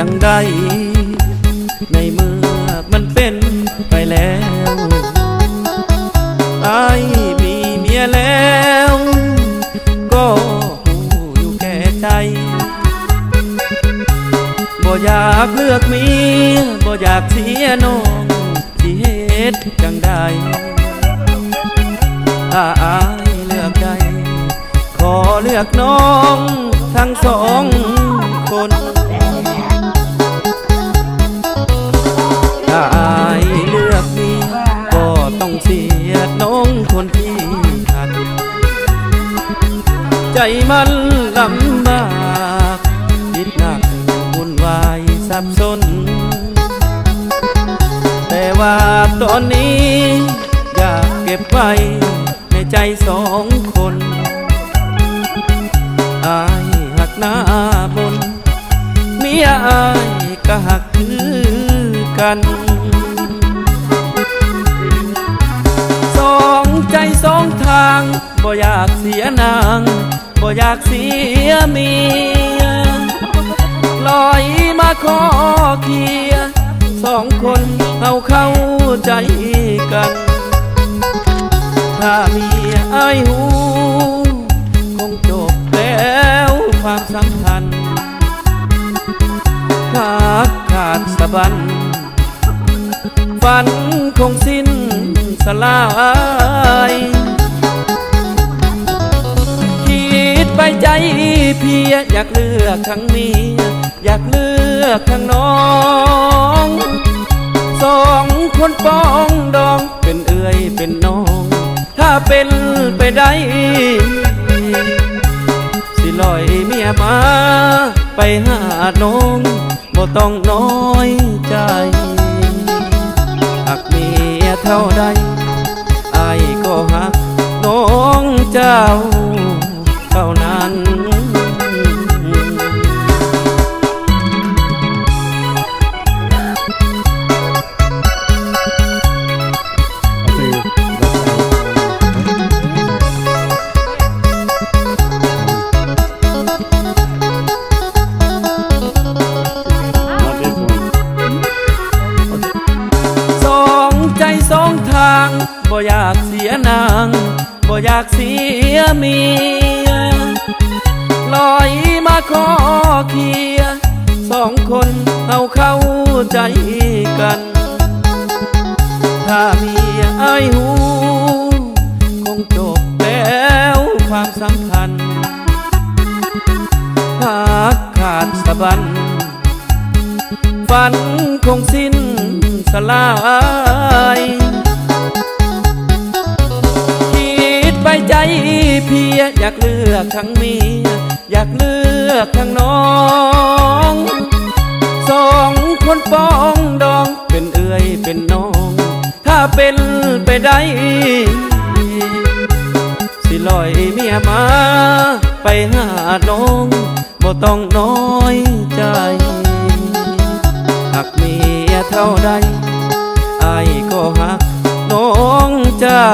จังได้ในเมื่อมันเป็นไปแล้วอ้ายมีเมียแล้วก็หูอยู่แก่ใจบ่อยากเลือกเมียบ่อยากเสียน้องที่เฮ็ดจังได้ถ้าอ้ายเลือกได้ขอเลือกน้องทั้งสองคนถ้าอายเลือกเมียก็ต้องเสียน้องคนที่หักใจมันลำบากคิดหนักวุ่นวายสับสนแต่ว่าตอนนี้อยากเก็บไว้ในใจสองคนอายหักหน้าบนเมียอายก็หักคือกันสองใจสองทางบ่อยากเสียนางบ่อยากเสียเมียลอยมาขอเคียร์สองคนเอาเข้าใจกันถ้าเมียอายหูคงจบแล้วความสัมพันธ์ขาดสะบั้นฝันคงสิ้นสลายคิดไปใจเพียอยากเลือกทั้งเมียอยากเลือกทั้งน้องสองคนป้องดองเป็นเอื้อยเป็นน้องถ้าเป็นไปได้สิลอยเมียมาไปหาน้องบ่ต้องน้อยใจหากเมียเท่าใดอายก็หักน้องเจ้าเท่านั้นบ่อยากเสียนางบ่อยากเสียเมียลอยมาขอเคียร์สองคนเอาเข้าใจกันถ้าเมียอายหูคงจบแล้วความสัมพันธ์ขาดสะบั้นฝันคงสิ้นสลายไปใจเพียอยากเลือกทั้งเมียอยากเลือกทั้งน้องสองคนป้องดองเป็นเอื้อยเป็นน้องถ้าเป็นไปได้สิลอยเมียมาไปหาน้องบ่ต้องน้อยใจหากเมียเท่าใดอายก็หักน้องเจ้า